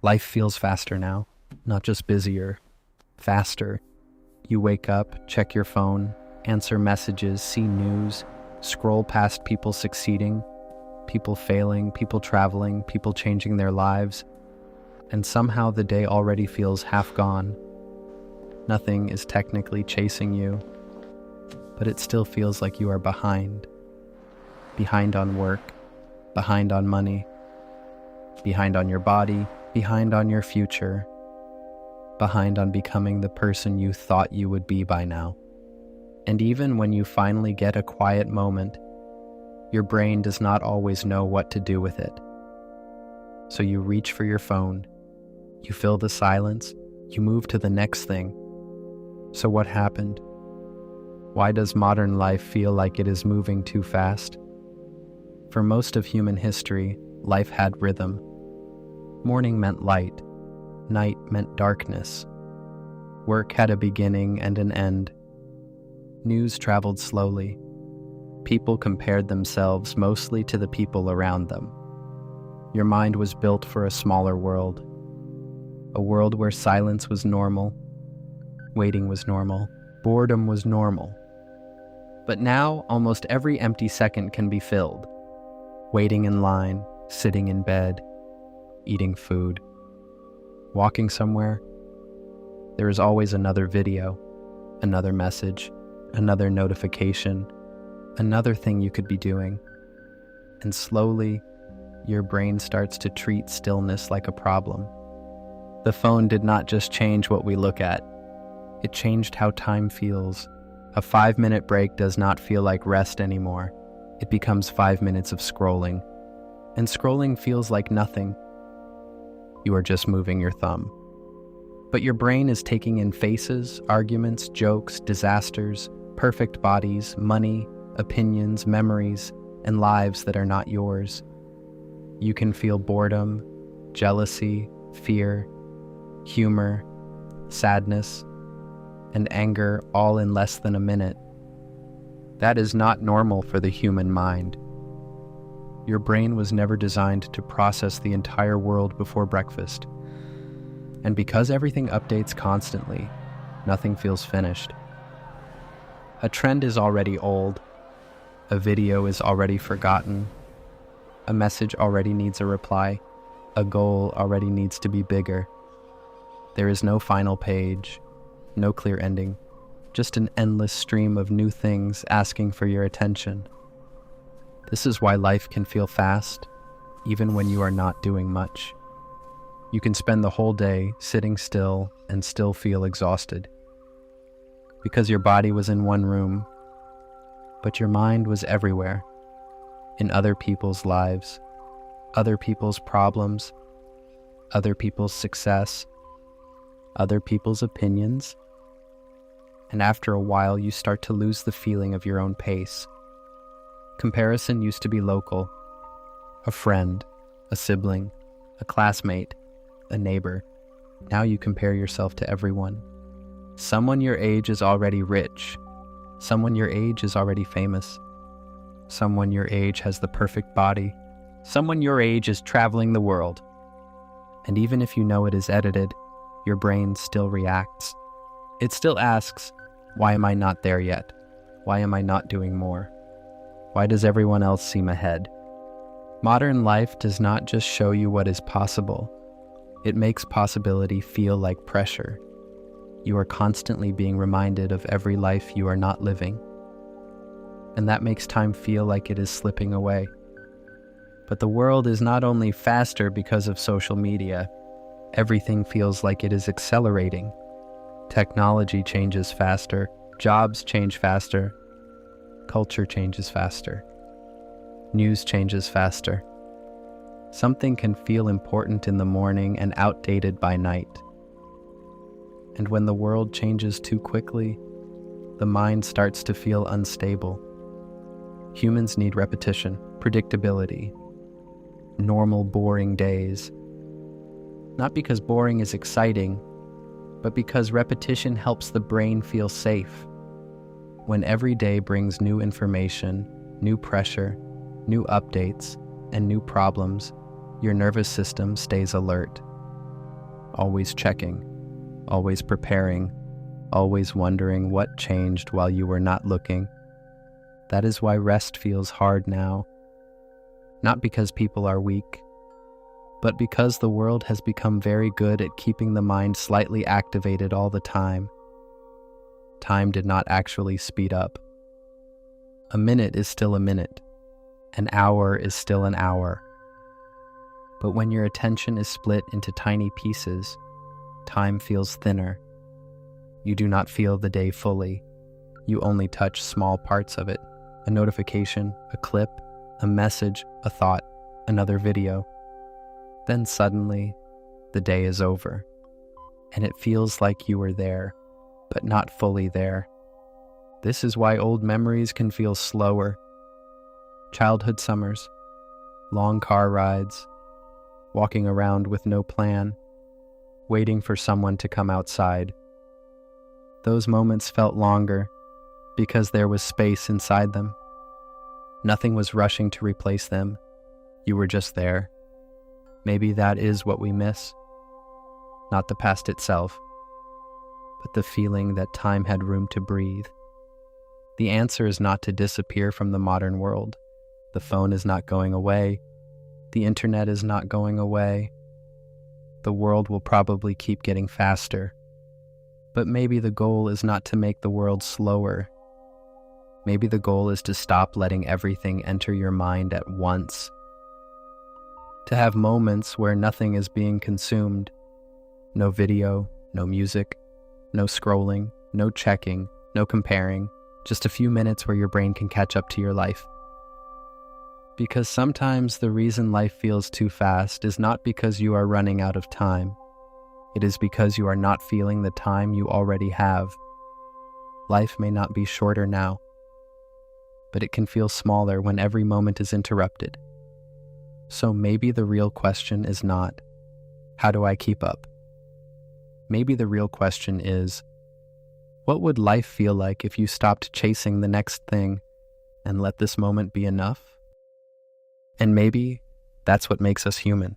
Life feels faster now, not just busier, faster. You wake up, check your phone, answer messages, see news, scroll past people succeeding, people failing, people traveling, people changing their lives, and somehow the day already feels half gone. Nothing is technically chasing you, but it still feels like you are behind. Behind on work, behind on money, behind on your body, behind on your future, behind on becoming the person you thought you would be by now. And even when you finally get a quiet moment, your brain does not always know what to do with it. So you reach for your phone, you fill the silence, you move to the next thing. So what happened? Why does modern life feel like it is moving too fast? For most of human history, life had rhythm. Morning meant light, night meant darkness. Work had a beginning and an end. News traveled slowly. People compared themselves mostly to the people around them. Your mind was built for a smaller world. A world where silence was normal, waiting was normal, boredom was normal. But now, almost every empty second can be filled. Waiting in line, sitting in bed, eating food, walking somewhere. There is always another video, another message, another notification, another thing you could be doing. And slowly, your brain starts to treat stillness like a problem. The phone did not just change what we look at. It changed how time feels. A 5-minute break does not feel like rest anymore. It becomes 5 minutes of scrolling. And scrolling feels like nothing. You are just moving your thumb. But your brain is taking in faces, arguments, jokes, disasters, perfect bodies, money, opinions, memories, and lives that are not yours. You can feel boredom, jealousy, fear, humor, sadness, and anger all in less than a minute. That is not normal for the human mind. Your brain was never designed to process the entire world before breakfast. And because everything updates constantly, nothing feels finished. A trend is already old. A video is already forgotten. A message already needs a reply. A goal already needs to be bigger. There is no final page, no clear ending, just an endless stream of new things asking for your attention. This is why life can feel fast, even when you are not doing much. You can spend the whole day sitting still and still feel exhausted. Because your body was in one room, but your mind was everywhere, in other people's lives, other people's problems, other people's success, other people's opinions. And after a while, you start to lose the feeling of your own pace. Comparison used to be local. A friend, a sibling, a classmate, a neighbor. Now you compare yourself to everyone. Someone your age is already rich. Someone your age is already famous. Someone your age has the perfect body. Someone your age is traveling the world. And even if you know it is edited, your brain still reacts. It still asks, why am I not there yet? Why am I not doing more? Why does everyone else seem ahead? Modern life does not just show you what is possible. It makes possibility feel like pressure. You are constantly being reminded of every life you are not living. And that makes time feel like it is slipping away. But the world is not only faster because of social media. Everything feels like it is accelerating. Technology changes faster, jobs change faster, culture changes faster, news changes faster. Something can feel important in the morning and outdated by night. And when the world changes too quickly, the mind starts to feel unstable. Humans need repetition, predictability, normal, boring days. Not because boring is exciting, but because repetition helps the brain feel safe. When every day brings new information, new pressure, new updates, and new problems, your nervous system stays alert. always checking, always preparing, always wondering what changed while you were not looking. That is why rest feels hard now. Not because people are weak, but because the world has become very good at keeping the mind slightly activated all the time. Time did not actually speed up. A minute is still a minute. An hour is still an hour. But when your attention is split into tiny pieces, time feels thinner. You do not feel the day fully. You only touch small parts of it. A notification, a clip, a message, a thought, another video. Then suddenly, the day is over, and it feels like you were there, but not fully there. This is why old memories can feel slower. Childhood summers, long car rides, walking around with no plan, waiting for someone to come outside. Those moments felt longer because there was space inside them. Nothing was rushing to replace them. You were just there. Maybe that is what we miss. Not the past itself, but the feeling that time had room to breathe. The answer is not to disappear from the modern world. The phone is not going away. The internet is not going away. The world will probably keep getting faster. But maybe the goal is not to make the world slower. Maybe the goal is to stop letting everything enter your mind at once. To have moments where nothing is being consumed. No video, no music, no scrolling, no checking, no comparing. Just a few minutes where your brain can catch up to your life. Because sometimes the reason life feels too fast is not because you are running out of time. It is because you are not feeling the time you already have. Life may not be shorter now, but it can feel smaller when every moment is interrupted. So maybe the real question is not, how do I keep up? Maybe the real question is, what would life feel like if you stopped chasing the next thing and let this moment be enough? And maybe that's what makes us human.